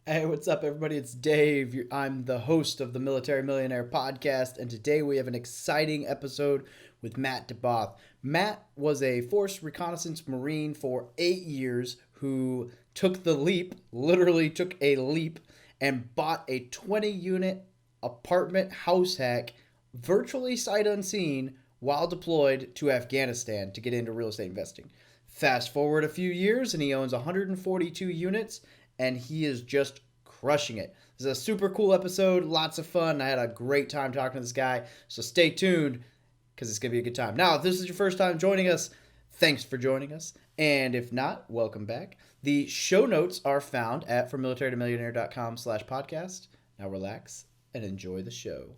Hey, what's up, everybody? It's Dave. I'm the host of the Military Millionaire podcast, and today we have an exciting episode with Matt Deboth. Matt was a Force Reconnaissance Marine for 8 years who took the leap, literally took a leap, and bought a 20 unit apartment house hack virtually sight unseen while deployed to Afghanistan to get into real estate investing. Fast forward a few years, and he owns 142 units, and he is just crushing it. This is a super cool episode, lots of fun. I had a great time talking to this guy, so stay tuned because it's going to be a good time. Now, if this is your first time joining us, thanks for joining us. And if not, welcome back. The show notes are found at fromilitarytomillionaire.com/podcast. Now relax and enjoy the show.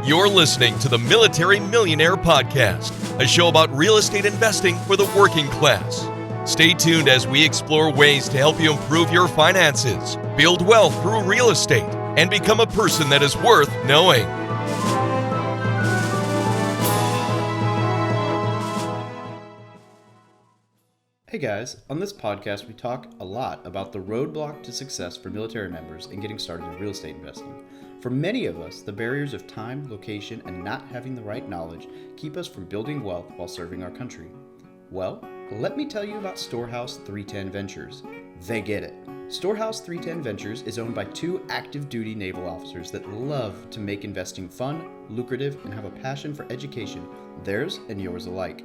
You're listening to the Military Millionaire Podcast, a show about real estate investing for the working class. Stay tuned as we explore ways to help you improve your finances, build wealth through real estate, and become a person that is worth knowing. Hey guys, on this podcast we talk a lot about the roadblock to success for military members in getting started in real estate investing. For many of us, the barriers of time, location, and not having the right knowledge keep us from building wealth while serving our country. Well, let me tell you about Storehouse 310 Ventures. They get it. Storehouse 310 Ventures is owned by two active duty naval officers that love to make investing fun, lucrative, and have a passion for education, theirs and yours alike.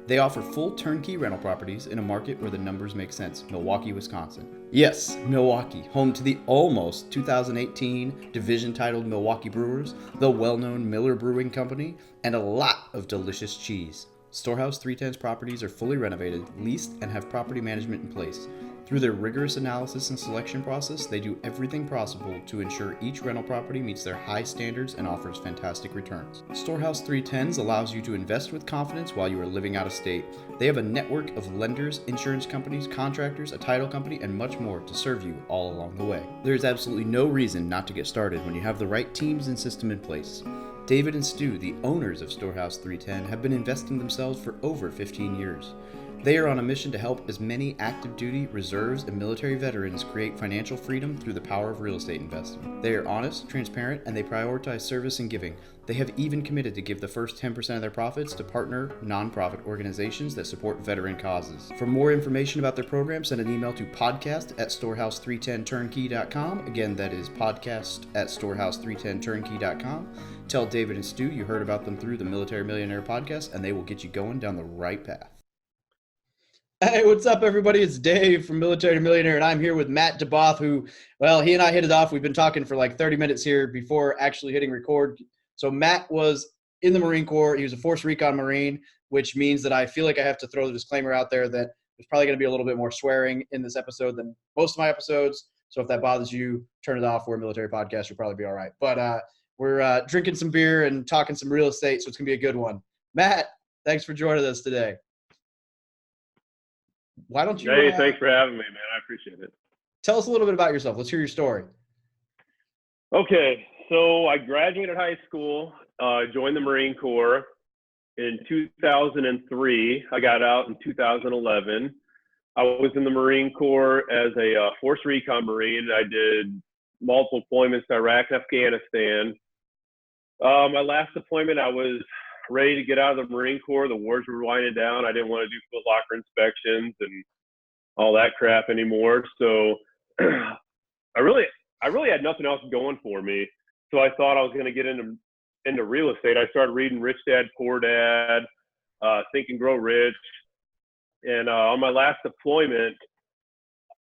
They offer full turnkey rental properties in a market where the numbers make sense, Milwaukee, Wisconsin. Yes, Milwaukee, home to the almost 2018 division titled Milwaukee Brewers, the well-known Miller Brewing Company, and a lot of delicious cheese. Storehouse 310's properties are fully renovated, leased, and have property management in place. Through their rigorous analysis and selection process, they do everything possible to ensure each rental property meets their high standards and offers fantastic returns. Storehouse 310s allows you to invest with confidence while you are living out of state. They have a network of lenders, insurance companies, contractors, a title company, and much more to serve you all along the way. There is absolutely no reason not to get started when you have the right teams and system in place. David and Stu, the owners of Storehouse 310, have been investing themselves for over 15 years. They are on a mission to help as many active duty, reserves, and military veterans create financial freedom through the power of real estate investing. They are honest, transparent, and they prioritize service and giving. They have even committed to give the first 10% of their profits to partner nonprofit organizations that support veteran causes. For more information about their program, send an email to podcast@storehouse310turnkey.com. Again, that is podcast@storehouse310turnkey.com. Tell David and Stu you heard about them through the Military Millionaire podcast, and they will get you going down the right path. Hey, what's up, everybody? It's Dave from Military to Millionaire, and I'm here with Matt Deboth, who, well, he and I hit it off. We've been talking for like 30 minutes here before actually hitting record. So Matt was in the Marine Corps. He was a Force Recon Marine, which means that I feel like I have to throw the disclaimer out there that there's probably going to be a little bit more swearing in this episode than most of my episodes. So if that bothers you, turn it off. We're a military podcast. You'll probably be all right. But we're drinking some beer and talking some real estate, so it's going to be a good one. Matt, thanks for joining us today. Why don't you Hey, thanks for having me, man. I appreciate it. tell us a little bit about yourself? Let's hear your story. Okay, so I graduated high school, joined the Marine Corps in 2003. I got out in 2011. I was in the Marine Corps as a Force Recon Marine. I did multiple deployments to Iraq and Afghanistan. My last deployment, I was ready to get out of the Marine Corps. The wars were winding down. I didn't want to do Foot Locker inspections and all that crap anymore. So I really had nothing else going for me. So I thought I was going to get into real estate. I started reading Rich Dad, Poor Dad, Think and Grow Rich. And on my last deployment,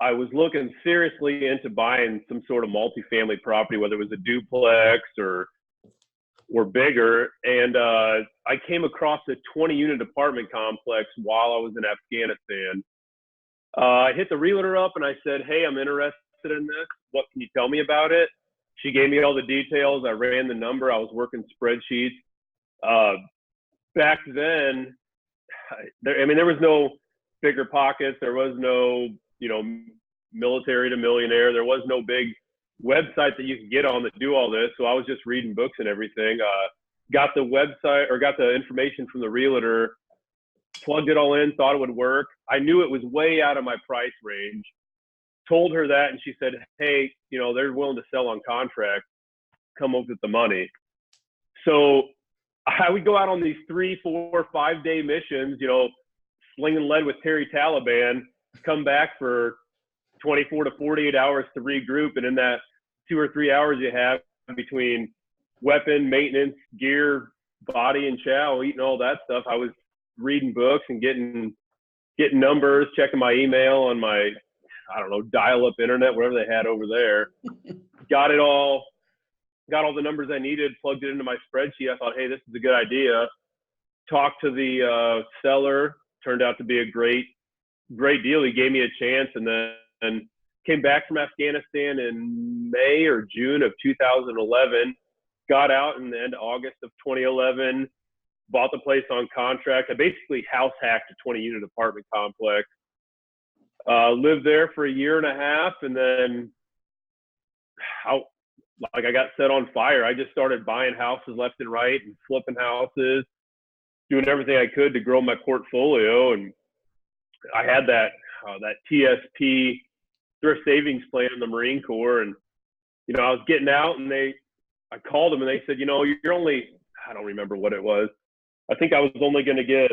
I was looking seriously into buying some sort of multifamily property, whether it was a duplex or bigger. And I came across a 20-unit apartment complex while I was in Afghanistan. I hit the realtor up and I said, hey, I'm interested in this. What can you tell me about it? She gave me all the details. I ran the number. I was working spreadsheets. Back then, there was no bigger pockets. There was no, military to millionaire. There was no big website that you could get on to do all this. So I was just reading books and everything. Got the website or got the information from the realtor. plugged it all in, thought it would work. I knew it was way out of my price range. Told her that, and she said, hey, they're willing to sell on contract. Come up with the money. So I would go out on these 3, 4, 5-day missions, slinging lead with Terry Taliban, come back for 24 to 48 hours to regroup. And in that 2 or 3 hours you have between weapon, maintenance, gear, body, and chow, eating all that stuff, I was reading books and getting numbers, checking my email on my, dial-up internet, whatever they had over there. Got all the numbers I needed, plugged it into my spreadsheet. I thought, hey, this is a good idea. Talked to the seller, turned out to be a great deal. He gave me a chance, and then came back from Afghanistan in May or June of 2011. Got out in the end of August of 2011, bought the place on contract. I basically house hacked a 20-unit apartment complex. Lived there for a year and a half, and then I got set on fire. I just started buying houses left and right and flipping houses, doing everything I could to grow my portfolio. And I had that TSP, thrift savings plan in the Marine Corps. And, I was getting out, and I called them, and they said, you're only, I don't remember what it was. I think I was only going to get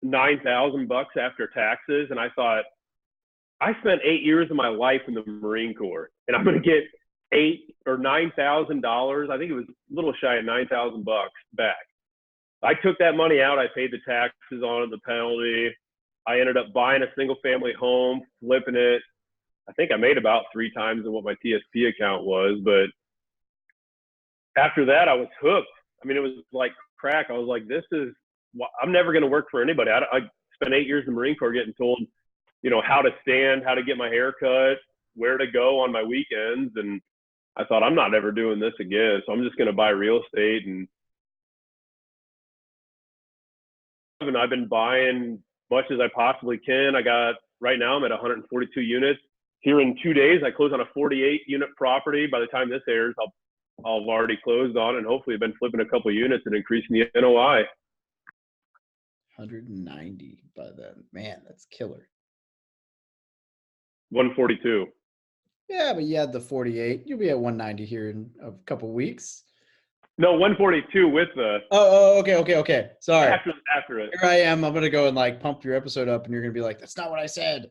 $9,000 after taxes. And I thought, I spent 8 years of my life in the Marine Corps, and I'm going to get $8,000 or $9,000. I think it was a little shy of $9,000 back. I took that money out. I paid the taxes on it, the penalty. I ended up buying a single family home, flipping it. I think I made about 3 times what my TSP account was. But after that, I was hooked. I mean, it was like crack. I was like, I'm never going to work for anybody. I spent 8 years in the Marine Corps getting told, how to stand, how to get my hair cut, where to go on my weekends. And I thought, I'm not ever doing this again. So I'm just going to buy real estate. And I've been buying much as I possibly can. Right now I'm at 142 units. Here in 2 days, I close on a 48 unit property. By the time this airs, I'll have already closed on it, and hopefully I've been flipping a couple of units and increasing the NOI. 190 by then. Man, that's killer. 142. Yeah, but you had the 48. You'll be at 190 here in a couple weeks. No, 142 with the. Oh, okay. Sorry. After it. Here I am. I'm gonna go and pump your episode up, and you're gonna be like, "That's not what I said."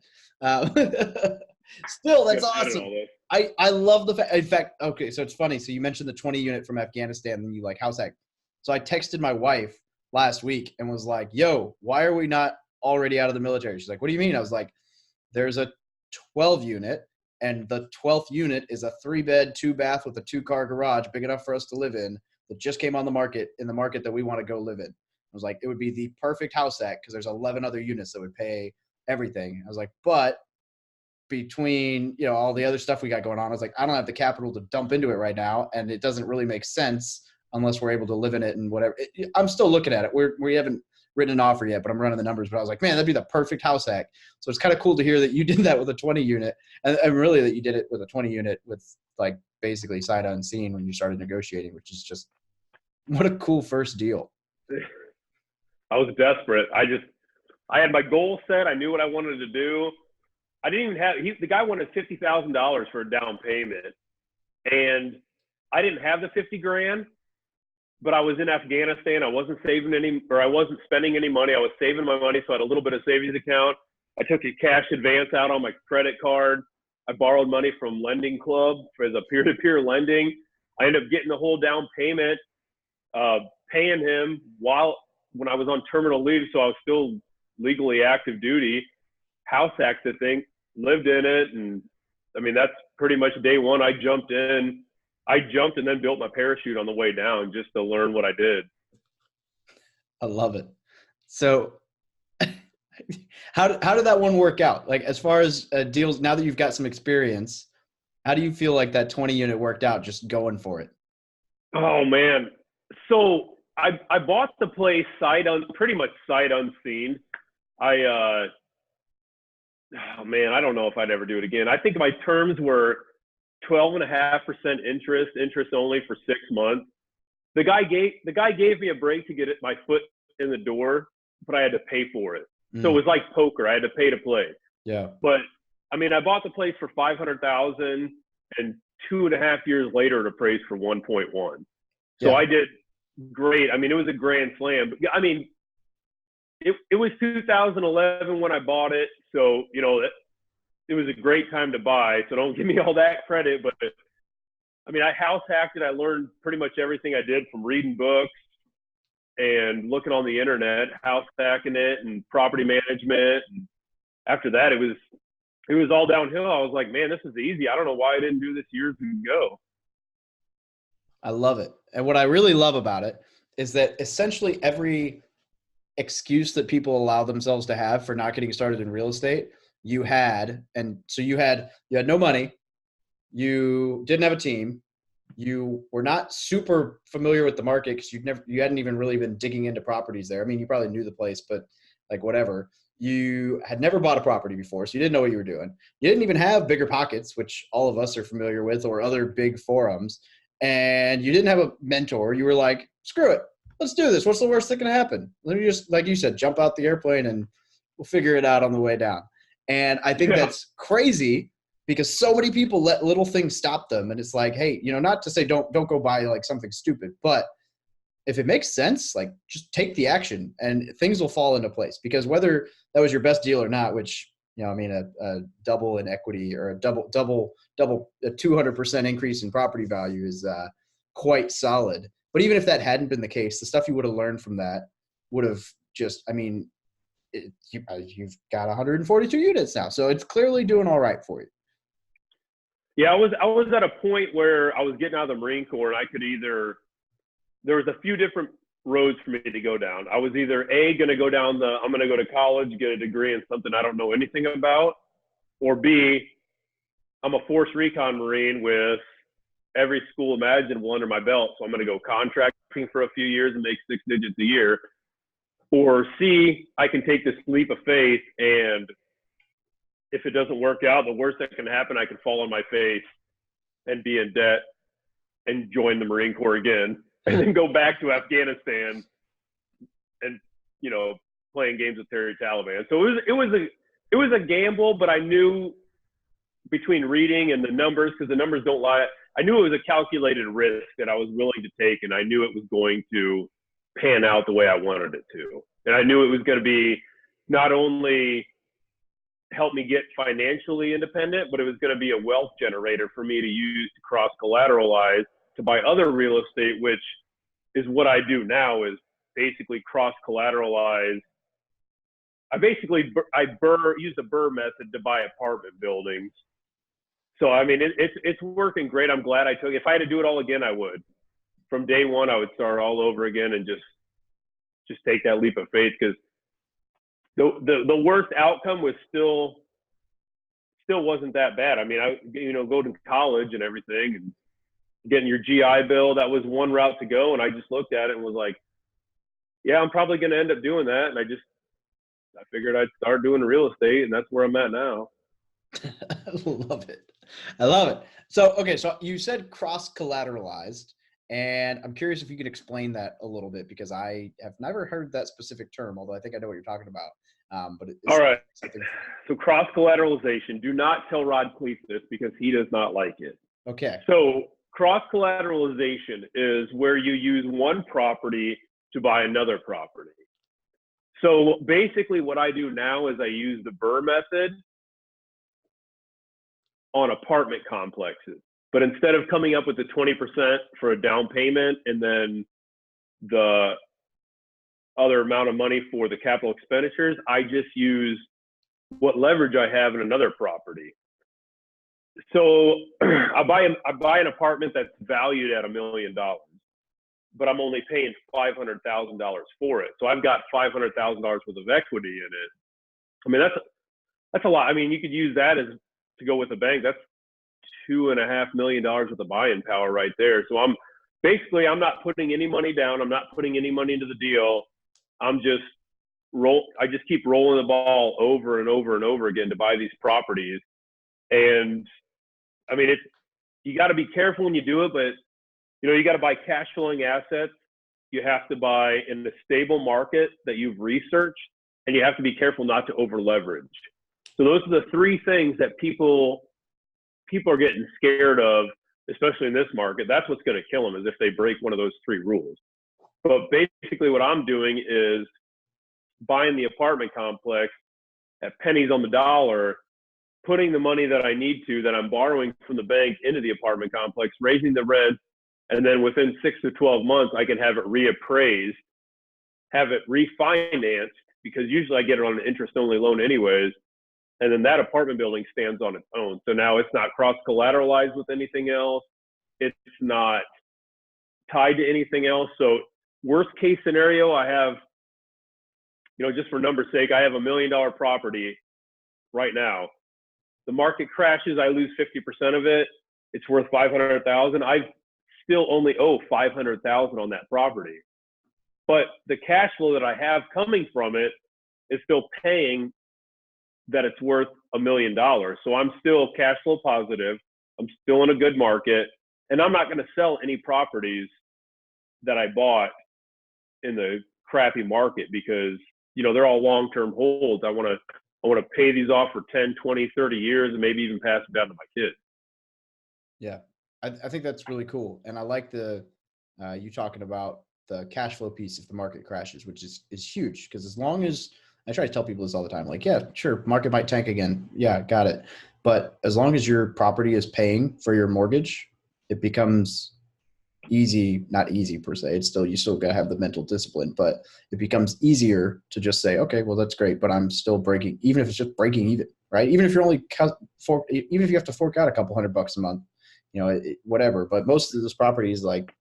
Still, that's awesome. I love the fact. In fact, okay, so it's funny. So you mentioned the 20 unit from Afghanistan, and you house hack. So I texted my wife last week and was like, "Yo, why are we not already out of the military?" She's like, "What do you mean?" I was like, "There's a 12 unit, and the 12th unit is a 3-bed, 2-bath with a 2-car garage, big enough for us to live in, that just came on the market that we want to go live in." I was like, it would be the perfect house hack because there's 11 other units that would pay everything. I was like, but between, all the other stuff we got going on, I was like, I don't have the capital to dump into it right now. And it doesn't really make sense unless we're able to live in it and whatever. I'm still looking at it. We haven't written an offer yet, but I'm running the numbers. But I was like, man, that'd be the perfect house hack. So it's kind of cool to hear that you did that with a 20 unit and really that you did it with a 20 unit with basically sight unseen when you started negotiating, which is just what a cool first deal. I was desperate. I had my goal set. I knew what I wanted to do. I didn't even have, the guy wanted $50,000 for a down payment. And I didn't have the 50 grand, but I was in Afghanistan. I wasn't I wasn't spending any money. I was saving my money. So I had a little bit of savings account. I took a cash advance out on my credit card. I borrowed money from Lending Club as a peer-to-peer lending. I ended up getting the whole down payment, paying him when I was on terminal leave. So I was still legally active duty, house hacked the thing, lived in it. And I mean, that's pretty much day one. I jumped and then built my parachute on the way down just to learn what I did. I love it. So how did that one work out? As far as deals, now that you've got some experience, how do you feel like that 20 unit worked out just going for it? Oh man. So I bought the place pretty much sight unseen. I don't know if I'd ever do it again. I think my terms were 12.5% interest only for 6 months. The guy gave me a break to get my foot in the door but I had to pay for it. So it was like poker. I had to pay to play. Yeah. But I mean, I bought the place for $500,000, and 2.5 years later, it appraised for 1.1. So Yeah. I did great. I mean, it was a grand slam. But I mean, it was 2011 when I bought it. So, you know, it was a great time to buy. So don't give me all that credit. But I mean, I house hacked it. I learned pretty much everything I did from reading books and looking on the internet, house hacking it and property management. And after that, it was all downhill. I was like, man, this is easy. I don't know why I didn't do this years ago. I love it. And what I really love about it is that essentially every excuse that people allow themselves to have for not getting started in real estate, you had. And so you had no money, you didn't have a team, you were not super familiar with the market because you hadn't even really been digging into properties there. I mean, you probably knew the place, but like whatever. You had never bought a property before, so you didn't know what you were doing. You didn't even have Bigger Pockets, which all of us are familiar with, or other big forums. And you didn't have a mentor. You were like, screw it. Let's do this. What's the worst that can happen? Let me just, like you said, jump out the airplane and we'll figure it out on the way down. And I think that's crazy because so many people let little things stop them. And it's like, hey, you know, not to say don't go buy like something stupid, but if it makes sense, like just take the action and things will fall into place. Because whether that was your best deal or not, which, you know, I mean, a double in equity or a double a 200% increase in property value is quite solid. But even if that hadn't been the case, the stuff you would have learned from that would have just, I mean, you've got 142 units now, so it's clearly doing all right for you. Yeah, I was at a point where I was getting out of the Marine Corps, and I could either, there was a few different roads for me to go down. I was either going to go down I'm going to go to college, get a degree in something I don't know anything about, or B, I'm a Force Recon Marine with every school imaginable under my belt. So I'm going to go contracting for a few years and make 6 digits a year. Or C, I can take this leap of faith, and if it doesn't work out, the worst that can happen, I can fall on my face and be in debt and join the Marine Corps again, and then go back to Afghanistan and, you know, playing games with Terry Taliban. So it was a gamble, but I knew between reading and the numbers, because the numbers don't lie, I knew it was a calculated risk that I was willing to take, and I knew it was going to pan out the way I wanted it to. And I knew it was going to be not only help me get financially independent, but it was going to be a wealth generator for me to use to cross-collateralize to buy other real estate, which is what I do now, is basically cross-collateralize. I use the BRRRR method to buy apartment buildings. So, I mean, it's working great. I'm glad I took it. If I had to do it all again, I would. From day one, I would start all over again and just take that leap of faith, because the worst outcome was still wasn't that bad. I mean, go to college and everything and getting your GI Bill, that was one route to go. And I just looked at it and was like, yeah, I'm probably going to end up doing that. And I figured I'd start doing real estate, and that's where I'm at now. I love it. So, okay. So you said cross-collateralized, and I'm curious if you can explain that a little bit, because I have never heard that specific term, although I think I know what you're talking about. But all right. So cross-collateralization, do not tell Rod Cleese this, because he does not like it. Okay. So cross-collateralization is where you use one property to buy another property. So basically what I do now is I use the BRRRR method on apartment complexes. But instead of coming up with the 20% for a down payment and then the other amount of money for the capital expenditures, I just use what leverage I have in another property. So I buy an apartment that's valued at $1 million, but I'm only paying $500,000 for it. So I've got $500,000 worth of equity in it. I mean, that's a lot. I mean, you could use that as to go with a bank. That's $2.5 million worth of buying power right there. So I'm not putting any money down. I'm not putting any money into the deal. I just keep rolling the ball over and over and over again to buy these properties. And I mean, you got to be careful when you do it, but you know, you got to buy cash flowing assets. you have to buy in a stable market that you've researched, and you have to be careful not to over leverage. So those are the three things that people are getting scared of, especially in this market. That's what's going to kill them, is if they break one of those three rules. But basically what I'm doing is buying the apartment complex at pennies on the dollar, putting the money that I need to, that I'm borrowing from the bank, into the apartment complex, raising the rent, and then within 6 to 12 months, I can have it reappraised, have it refinanced, because usually I get it on an interest-only loan anyways, and then that apartment building stands on its own. So now it's not cross-collateralized with anything else. It's not tied to anything else. So worst case scenario, I have, just for number's sake, I have $1 million property right now. The market crashes, I lose 50% of it. It's worth $500,000. I still only owe $500,000 on that property. But the cash flow that I have coming from it is still paying that it's worth $1 million. So I'm still cash flow positive. I'm still in a good market, and I'm not going to sell any properties that I bought in the crappy market, because they're all long-term holds. I want to pay these off for 10, 20, 30 years, and maybe even pass it down to my kids. Yeah, I think that's really cool. And I like you talking about the cash flow piece if the market crashes, which is huge, because as long as, I try to tell people this all the time, like, yeah, sure, market might tank again. Yeah, got it. But as long as your property is paying for your mortgage, it becomes easy, not easy per se. It's still, you still got to have the mental discipline, but it becomes easier to just say, okay, well, that's great, but I'm still breaking, even if it's just breaking even, right? Even if you're only, even if you have to fork out a couple $100 a month, whatever. But most of this property is like,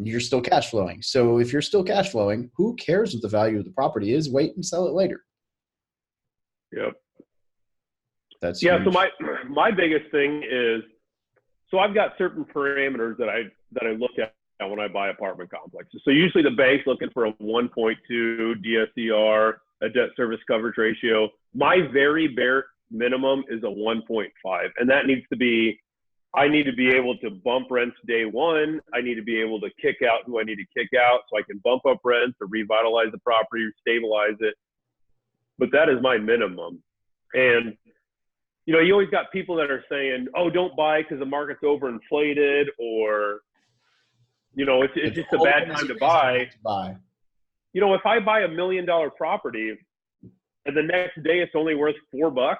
you're still cash flowing. So if you're still cash flowing, who cares what the value of the property is? Wait and sell it later. Yep. That's huge. So my biggest thing is, so I've got certain parameters that I look at when I buy apartment complexes. So usually the bank's looking for a 1.2 DSCR, a debt service coverage ratio. My very bare minimum is a 1.5, and that needs to be, I need to be able to bump rents day one. I need to be able to kick out who I need to kick out, so I can bump up rents or revitalize the property or stabilize it. But that is my minimum. And, you always got people that are saying, oh, don't buy because the market's overinflated, or, it's just a bad time to buy. If I buy $1 million property and the next day it's only worth $4,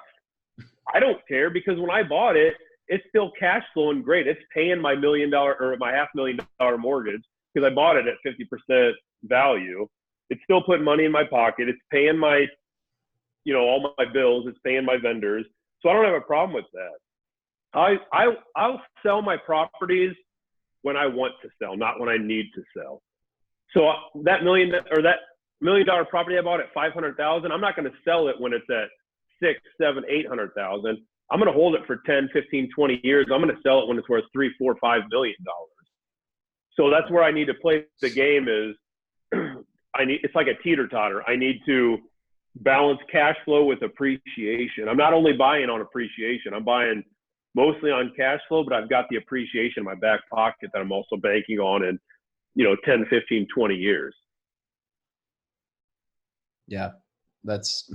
I don't care, because when I bought it, it's still cash flowing great. It's paying my $1 million or my $500,000 mortgage, because I bought it at 50% value. It's still putting money in my pocket. It's paying my, all my bills. It's paying my vendors. So I don't have a problem with that. I'll sell my properties when I want to sell, not when I need to sell. So that $1 million property I bought at $500,000, I'm not going to sell it when it's at $600,000, $700,000, $800,000. I'm going to hold it for 10, 15, 20 years. I'm going to sell it when it's worth $3, $4, $5 million. So that's where I need to play the game. Is it's like a teeter-totter. I need to balance cash flow with appreciation. I'm not only buying on appreciation. I'm buying mostly on cash flow, but I've got the appreciation in my back pocket that I'm also banking on in, 10, 15, 20 years. Yeah. That's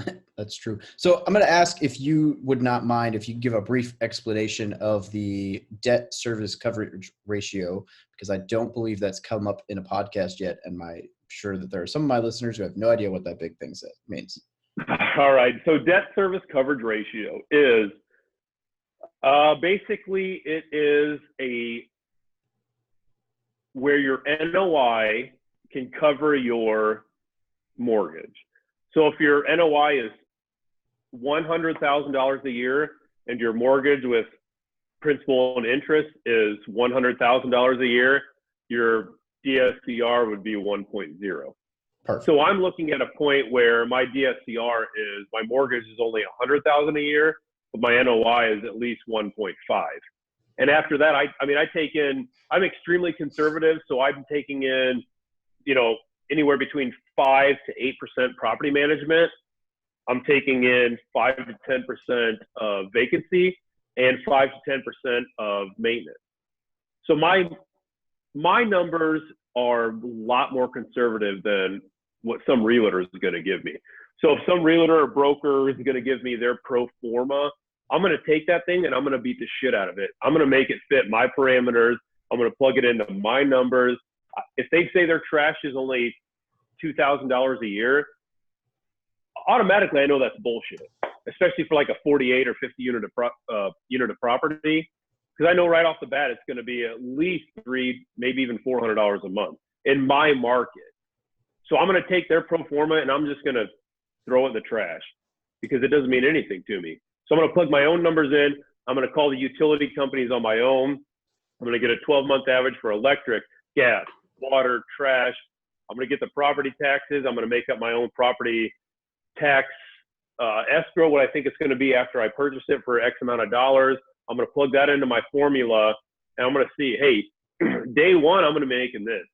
true. So I'm going to ask if you would not mind if you give a brief explanation of the debt service coverage ratio, because I don't believe that's come up in a podcast yet. And I'm sure that there are some of my listeners who have no idea what that big thing means. All right. So debt service coverage ratio is basically, it is where your NOI can cover your mortgage. So if your NOI is $100,000 a year and your mortgage with principal and interest is $100,000 a year, your DSCR would be 1.0. Perfect. So I'm looking at a point where my DSCR is, my mortgage is only $100,000 a year, but my NOI is at least 1.5. And after that, I'm extremely conservative. So I'm taking in, anywhere between 5 to 8% property management. I'm taking in 5 to 10% of vacancy and 5 to 10% of maintenance. So my my numbers are a lot more conservative than what some realtor is going to give me. So if some realtor or broker is going to give me their pro forma, I'm going to take that thing and I'm going to beat the shit out of it. I'm going to make it fit my parameters. I'm going to plug it into my numbers. If they say their trash is only $2,000 a year, automatically I know that's bullshit, especially for like a 48 or 50 unit of property. Because I know right off the bat it's going to be at least $300, maybe even $400 a month in my market. So I'm going to take their pro forma and I'm just going to throw it in the trash because it doesn't mean anything to me. So I'm going to plug my own numbers in. I'm going to call the utility companies on my own. I'm going to get a 12-month average for electric, gas, water, trash. I'm going to get the property taxes. I'm going to make up my own property tax escrow, what I think it's going to be after I purchase it for X amount of dollars. I'm going to plug that into my formula, and I'm going to see, hey, day one, I'm going to be making this.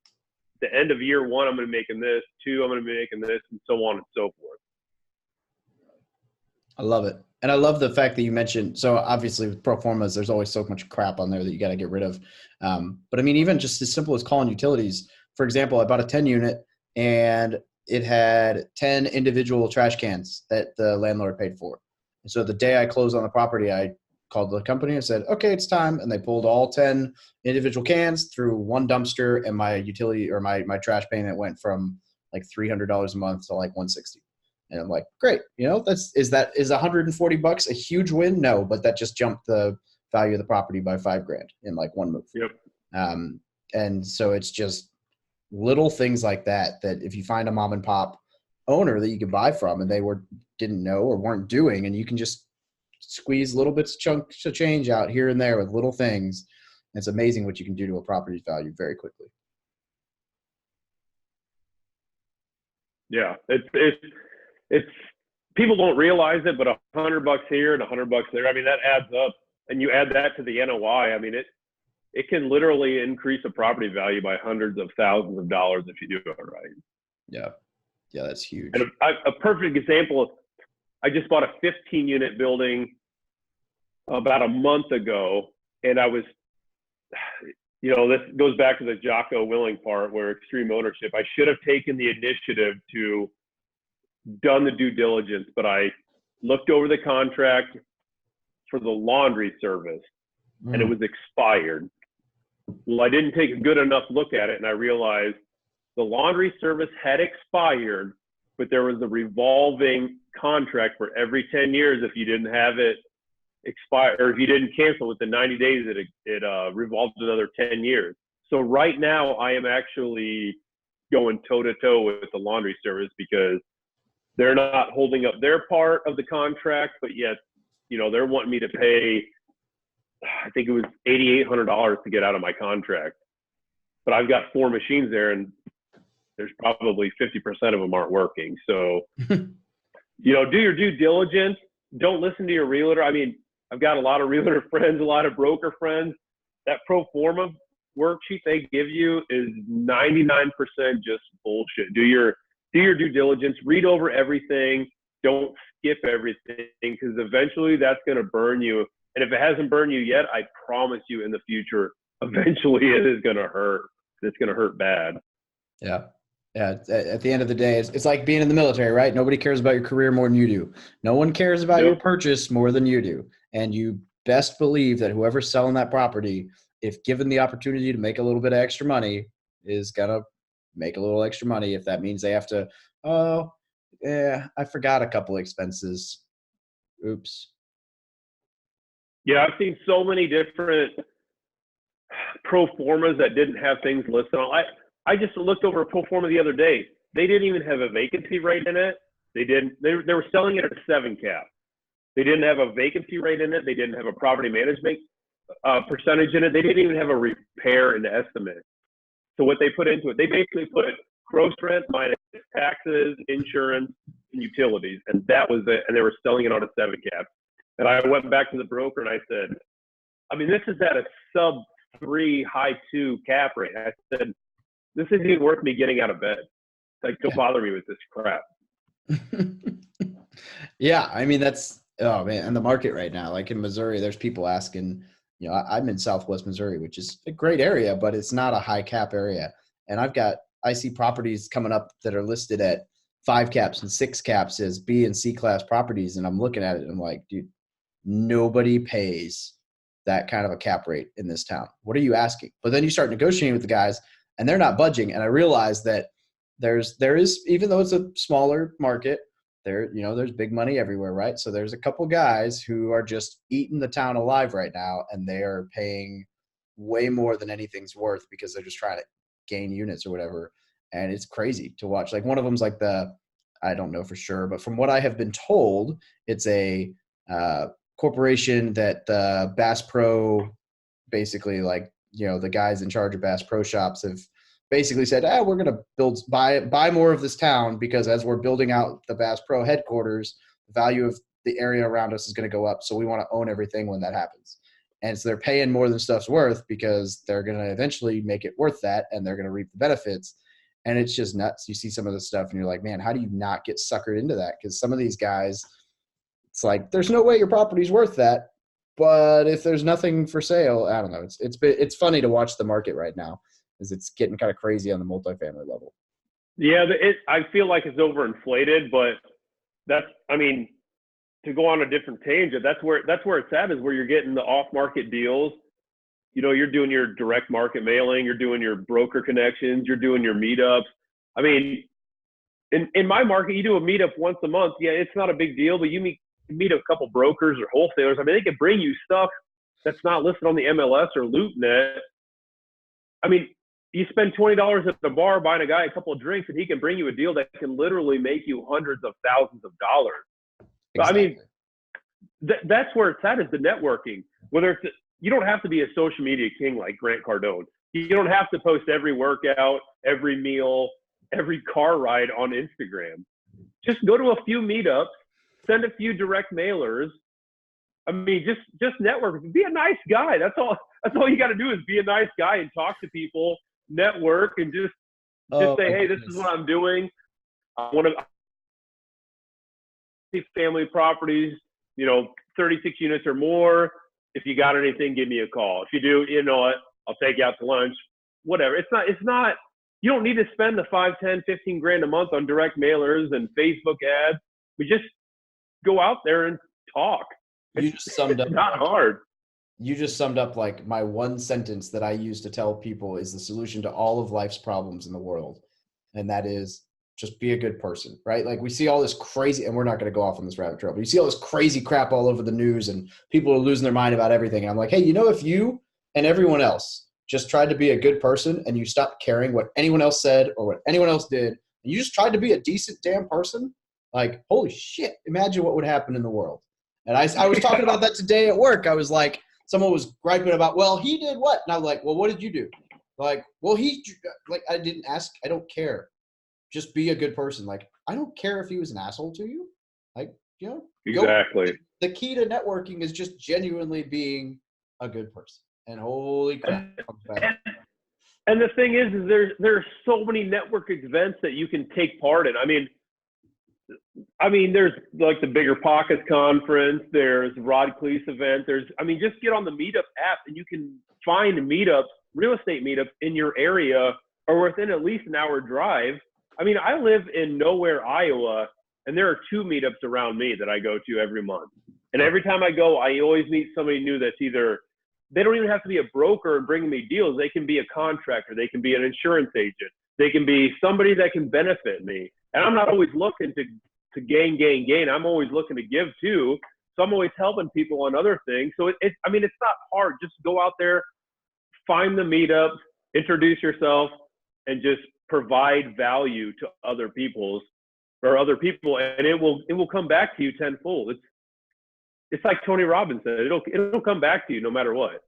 The end of year one, I'm going to be making this. Two, I'm going to be making this, and so on and so forth. I love it. And I love the fact that you mentioned, so obviously with pro formas, there's always so much crap on there that you got to get rid of. But I mean, even just as simple as calling utilities, for example, I bought a 10 unit and it had 10 individual trash cans that the landlord paid for. And so the day I closed on the property, I called the company and said, okay, it's time. And they pulled all 10 individual cans through one dumpster, and my utility or my trash payment went from like $300 a month to like $160. And I'm like, great. You know, is $140 a huge win? No, but that just jumped the value of the property by $5,000 in like one move. Yep. And so it's just little things like that if you find a mom and pop owner that you can buy from and they didn't know or weren't doing, and you can just squeeze little bits of chunks of change out here and there with little things. It's amazing what you can do to a property's value very quickly. Yeah, it's people don't realize it, but $100 here and $100 there. I mean, that adds up, and you add that to the NOI. I mean, it can literally increase a property value by hundreds of thousands of dollars if you do it right. Yeah, that's huge. And a perfect example, I just bought a 15-unit building about a month ago, and I was, this goes back to the Jocko Willink part where extreme ownership. I should have taken the initiative to done the due diligence, but I looked over the contract for the laundry service and it was expired. Well, I didn't take a good enough look at it, and I realized the laundry service had expired, but there was a revolving contract for every 10 years. If you didn't have it expire, or if you didn't cancel within 90 days, it revolved another 10 years. So right now I am actually going toe to toe with the laundry service because they're not holding up their part of the contract, but yet, they're wanting me to pay, I think it was $8,800 to get out of my contract. But I've got 4 machines there, and there's probably 50% of them aren't working. So, do your due diligence. Don't listen to your realtor. I mean, I've got a lot of realtor friends, a lot of broker friends. That pro forma worksheet they give you is 99% just bullshit. Do your due diligence, read over everything. Don't skip everything, because eventually that's going to burn you. And if it hasn't burned you yet, I promise you in the future, eventually it is going to hurt. It's going to hurt bad. Yeah. Yeah. At the end of the day, it's like being in the military, right? Nobody cares about your career more than you do. No one cares about your purchase more than you do. And you best believe that whoever's selling that property, if given the opportunity to make a little bit of extra money, is going to make a little extra money. If that means they have to, I forgot a couple expenses. Oops. Yeah, I've seen so many different pro formas that didn't have things listed on. I just looked over a pro forma the other day. They didn't even have a vacancy rate in it. They were selling it at a 7 cap. They didn't have a vacancy rate in it. They didn't have a property management percentage in it. They didn't even have a repair in the estimate. So what they put into it, they basically put gross rent minus taxes, insurance, and utilities, and that was it. And they were selling it on a 7 cap. And I went back to the broker and I said, I mean, this is at a sub 3, high 2 cap rate. I said, this isn't even worth me getting out of bed. Like, don't bother me with this crap. Yeah, I mean, that's, oh man, and the market right now, like in Missouri, there's people asking, I'm in Southwest Missouri, which is a great area, but it's not a high cap area. And I see properties coming up that are listed at 5 caps and 6 caps as B and C class properties. And I'm looking at it and I'm like, dude, nobody pays that kind of a cap rate in this town. What are you asking? But then you start negotiating with the guys and they're not budging. And I realize that there is, even though it's a smaller market, there's big money everywhere, right? So there's a couple guys who are just eating the town alive right now, and they are paying way more than anything's worth because they're just trying to gain units or whatever. And it's crazy to watch. Like one of them's like I don't know for sure, but from what I have been told, it's a corporation that Bass Pro, basically, like, the guys in charge of Bass Pro Shops have basically said, we're going to buy more of this town, because as we're building out the Bass Pro headquarters, the value of the area around us is going to go up. So we want to own everything when that happens. And so they're paying more than stuff's worth because they're going to eventually make it worth that, and they're going to reap the benefits. And it's just nuts. You see some of this stuff and you're like, man, how do you not get suckered into that? Because some of these guys, it's like, there's no way your property's worth that. But if there's nothing for sale, I don't know. It's funny to watch the market right now, as it's getting kind of crazy on the multifamily level. Yeah, I feel like it's overinflated, but to go on a different tangent, that's where it's at, is where you're getting the off-market deals. You're doing your direct market mailing, you're doing your broker connections, you're doing your meetups. I mean, in my market, you do a meetup once a month. Yeah, it's not a big deal, but you meet a couple brokers or wholesalers. I mean, they can bring you stuff that's not listed on the MLS or LoopNet. I mean, you spend $20 at the bar buying a guy a couple of drinks, and he can bring you a deal that can literally make you hundreds of thousands of dollars. Exactly. I mean, that's where it's at, is the networking. Whether you don't have to be a social media king like Grant Cardone. You don't have to post every workout, every meal, every car ride on Instagram. Just go to a few meetups, send a few direct mailers. I mean, just network. Be a nice guy. That's all you got to do, is be a nice guy and talk to people, network, and just say, hey, this is what I'm doing. I want to see family properties, 36 units or more. If you got anything, give me a call. If you do, you know what? I'll take you out to lunch, whatever. It's not, you don't need to spend the 5, 10, 15 grand a month on direct mailers and Facebook ads. We just go out there and talk. It's not hard. You just summed up like my one sentence that I use to tell people is the solution to all of life's problems in the world. And that is, just be a good person, right? Like we see all this crazy, and we're not going to go off on this rabbit trail, but you see all this crazy crap all over the news and people are losing their mind about everything. And I'm like, hey, if you and everyone else just tried to be a good person and you stopped caring what anyone else said or what anyone else did, and you just tried to be a decent damn person, like, holy shit, imagine what would happen in the world. And I was talking about that today at work. I was like, someone was griping about, well, he did what? And I was like, well, what did you do? Like, well, I didn't ask. I don't care. Just be a good person. Like, I don't care if he was an asshole to you. Like, Exactly. The key to networking is just genuinely being a good person. And holy crap. And the thing is there's so many network events that you can take part in. I mean, there's like the Bigger Pockets conference. There's Rod Cleese event. Just get on the Meetup app and you can find meetups, real estate meetups in your area or within at least an hour drive. I live in Nowhere, Iowa, and there are 2 meetups around me that I go to every month. And every time I go, I always meet somebody new that's either, they don't even have to be a broker and bring me deals. They can be a contractor. They can be an insurance agent. They can be somebody that can benefit me. And I'm not always looking to gain. I'm always looking to give too. So I'm always helping people on other things. So it's not hard. Just go out there, find the meetups, introduce yourself, and just provide value to other people, and it will come back to you tenfold. It's like Tony Robbins said, it'll come back to you no matter what.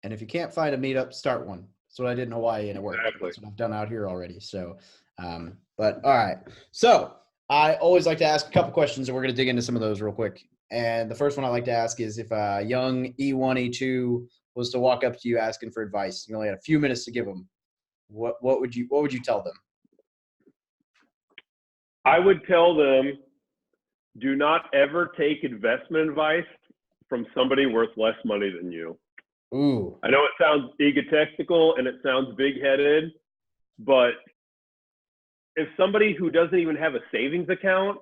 And if you can't find a meetup, start one. That's what I did in Hawaii, and it worked. Exactly. That's what I've done out here already. So, but all right. So I always like to ask a couple questions, and we're going to dig into some of those real quick. And the first one I like to ask is, if a young E1, E2 was to walk up to you asking for advice, you only had a few minutes to give them, what would you tell them? I would tell them, do not ever take investment advice from somebody worth less money than you. Ooh. I know it sounds egotistical and it sounds big-headed, but if somebody who doesn't even have a savings account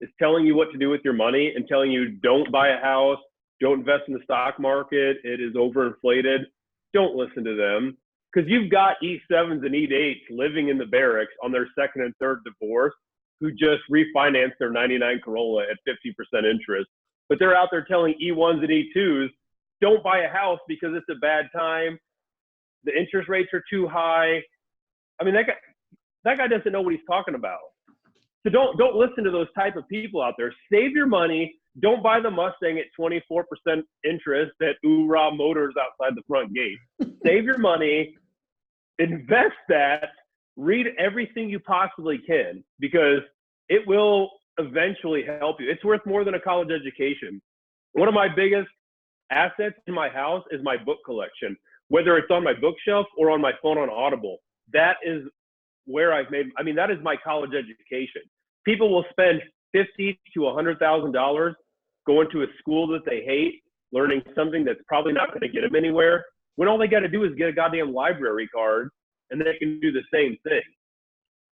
is telling you what to do with your money and telling you don't buy a house, don't invest in the stock market, it is overinflated, don't listen to them. Because you've got E7s and E8s living in the barracks on their second and third divorce who just refinanced their 99 Corolla at 50% interest. But they're out there telling E1s and E2s, don't buy a house because it's a bad time. The interest rates are too high. I mean, that guy doesn't know what he's talking about. So don't listen to those type of people out there. Save your money. Don't buy the Mustang at 24% interest at Oorah Motors outside the front gate. Save your money. Invest that. Read everything you possibly can because it will eventually help you. It's worth more than a college education. One of my biggest assets in my house is my book collection, whether it's on my bookshelf or on my phone on Audible. That is where that is my college education. People will spend $50,000 to $100,000 going to a school that they hate, learning something that's probably not going to get them anywhere, when all they got to do is get a goddamn library card and they can do the same thing.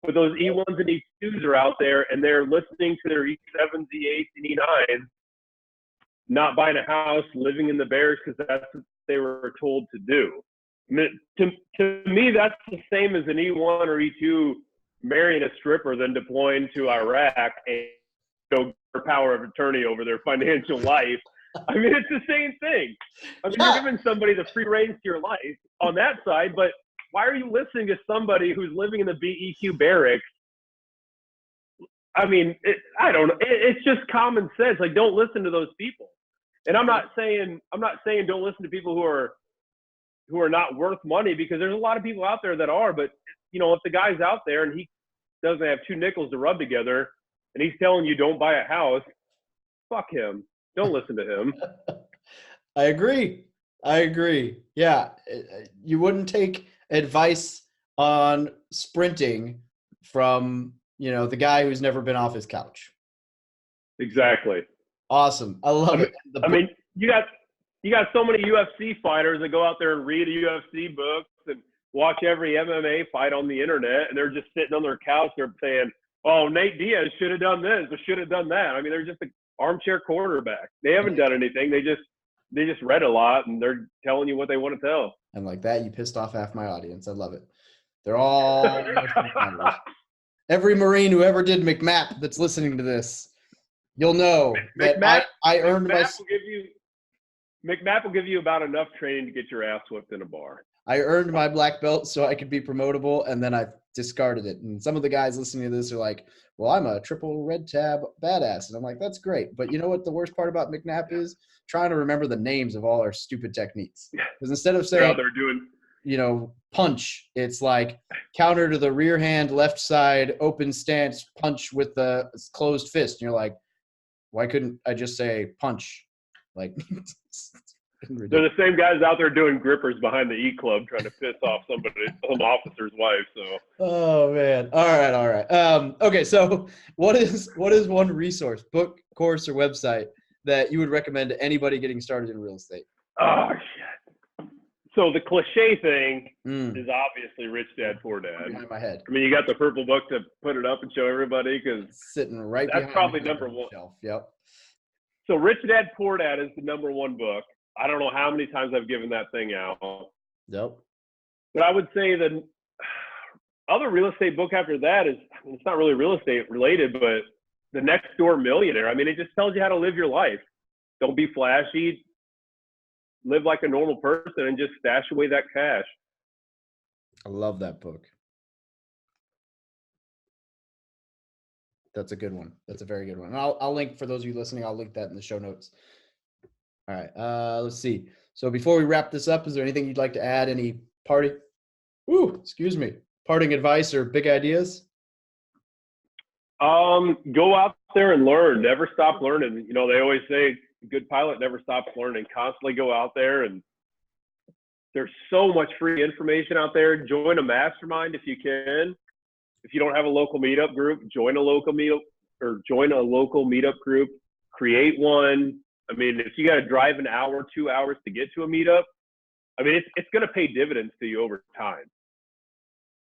But those E1s and E2s are out there and they're listening to their E7s, E8s, and E9s, not buying a house, living in the barracks because that's what they were told to do. I mean, to me, that's the same as an E1 or E2 marrying a stripper than deploying to Iraq and go for power of attorney over their financial life. I mean, it's the same thing. I mean, you're giving somebody the free reins to your life on that side, but why are you listening to somebody who's living in the BEQ barracks? I mean, I don't know. It's just common sense. Like, don't listen to those people. And I'm not saying don't listen to people who are not worth money, because there's a lot of people out there that are. But you know, if the guy's out there and he doesn't have two nickels to rub together, and he's telling you don't buy a house, fuck him. Don't listen to him. I agree. Yeah, you wouldn't take advice on sprinting from, the guy who's never been off his couch. Exactly. Awesome. I love it. I mean, you got so many UFC fighters that go out there and read UFC books and watch every MMA fight on the internet, and they're just sitting on their couch. They're saying, "Oh, Nate Diaz should have done this or should have done that." I mean, they're just an armchair quarterback. They haven't done anything. They just read a lot, and they're telling you what they want to tell. And like that, you pissed off half my audience. I love it. They're all every Marine who ever did McMap that's listening to this, you'll know that I earned my. McMap will give you about enough training to get your ass whipped in a bar. I earned my black belt so I could be promotable, and then I discarded it. And some of the guys listening to this are like, well, I'm a triple red tab badass. And I'm like, that's great. But you know what the worst part about McNapp is? Trying to remember the names of all our stupid techniques. Because instead of saying, they're doing, punch, it's like counter to the rear hand, left side, open stance, punch with the closed fist. And you're like, why couldn't I just say punch? Like, they're the same guys out there doing grippers behind the E Club trying to piss off some officer's wife. So. Oh man! All right. Okay, so what is one resource, book, course, or website that you would recommend to anybody getting started in real estate? Oh shit! So the cliche thing is obviously Rich Dad Poor Dad. Behind my head. I mean, you got the purple book to put it up and show everybody because sitting right. That's probably number one. Shelf. Yep. So Rich Dad Poor Dad is the number one book. I don't know how many times I've given that thing out. Yep. But I would say the other real estate book after that is, it's not really real estate related, but The Next Door Millionaire. I mean, it just tells you how to live your life. Don't be flashy. Live like a normal person and just stash away that cash. I love that book. That's a good one. That's a very good one. And I'll link, for those of you listening, I'll link that in the show notes. All right. Let's see. So before we wrap this up, is there anything you'd like to add? Any parting advice or big ideas? Go out there and learn. Never stop learning. They always say a good pilot never stops learning. Constantly go out there, and there's so much free information out there. Join a mastermind if you can. If you don't have a local meetup group, join a local meetup group. Create one. I mean, if you got to drive an hour, 2 hours to get to a meetup, I mean, it's going to pay dividends to you over time.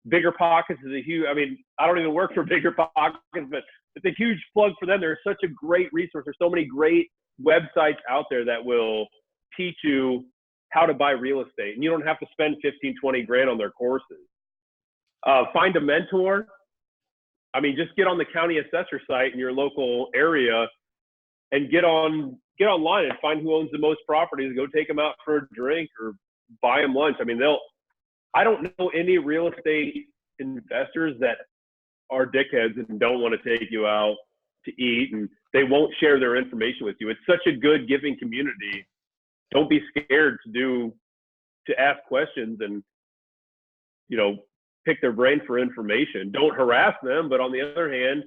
Bigger Pockets is a huge, I mean, I don't even work for Bigger Pockets, but it's a huge plug for them. They're such a great resource. There's so many great websites out there that will teach you how to buy real estate. And you don't have to spend 15, 20 grand on their courses. Find a mentor. I mean, just get on the county assessor site in your local area and get online and find who owns the most properties. Go take them out for a drink or buy them lunch. I mean, I don't know any real estate investors that are dickheads and don't want to take you out to eat, and they won't share their information with you. It's such a good giving community. Don't be scared to ask questions and, pick their brain for information. Don't harass them, but on the other hand,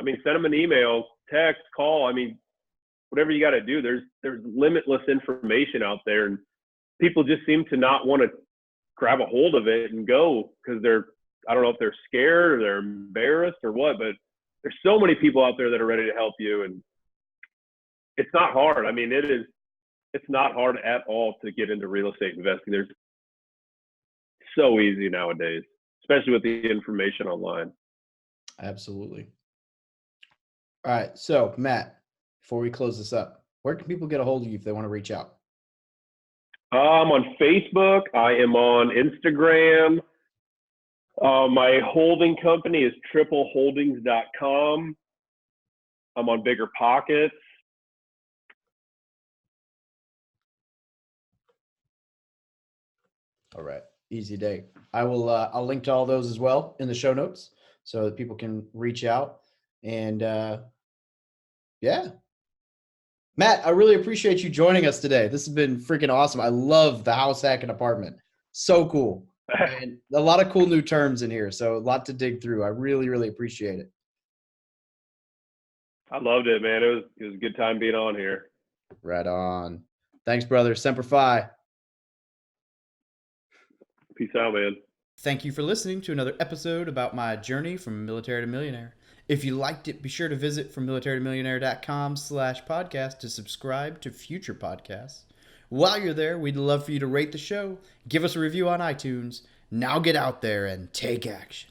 I mean, send them an email, text, call. I mean, whatever you got to do. There's limitless information out there, and people just seem to not want to grab a hold of it and go because I don't know if they're scared or they're embarrassed or what, but there's so many people out there that are ready to help you, and it's not hard. I mean, it's not hard at all to get into real estate investing. There's so easy nowadays, especially with the information online. Absolutely. All right. So, Matt, before we close this up, where can people get a hold of you if they want to reach out? I'm on Facebook. I am on Instagram. My holding company is tripleholdings.com. I'm on Bigger Pockets. All right. Easy day. I'll link to all those as well in the show notes so that people can reach out. And yeah. Matt, I really appreciate you joining us today. This has been freaking awesome. I love the house hacking apartment. So cool. And a lot of cool new terms in here. So a lot to dig through. I really, really appreciate it. I loved it, man. It was a good time being on here. Right on. Thanks, brother. Semper Fi. Peace out, man. Thank you for listening to another episode about my journey from military to millionaire. If you liked it, be sure to visit FromMilitaryToMillionaire.com/podcast to subscribe to future podcasts. While you're there, we'd love for you to rate the show, give us a review on iTunes. Now get out there and take action.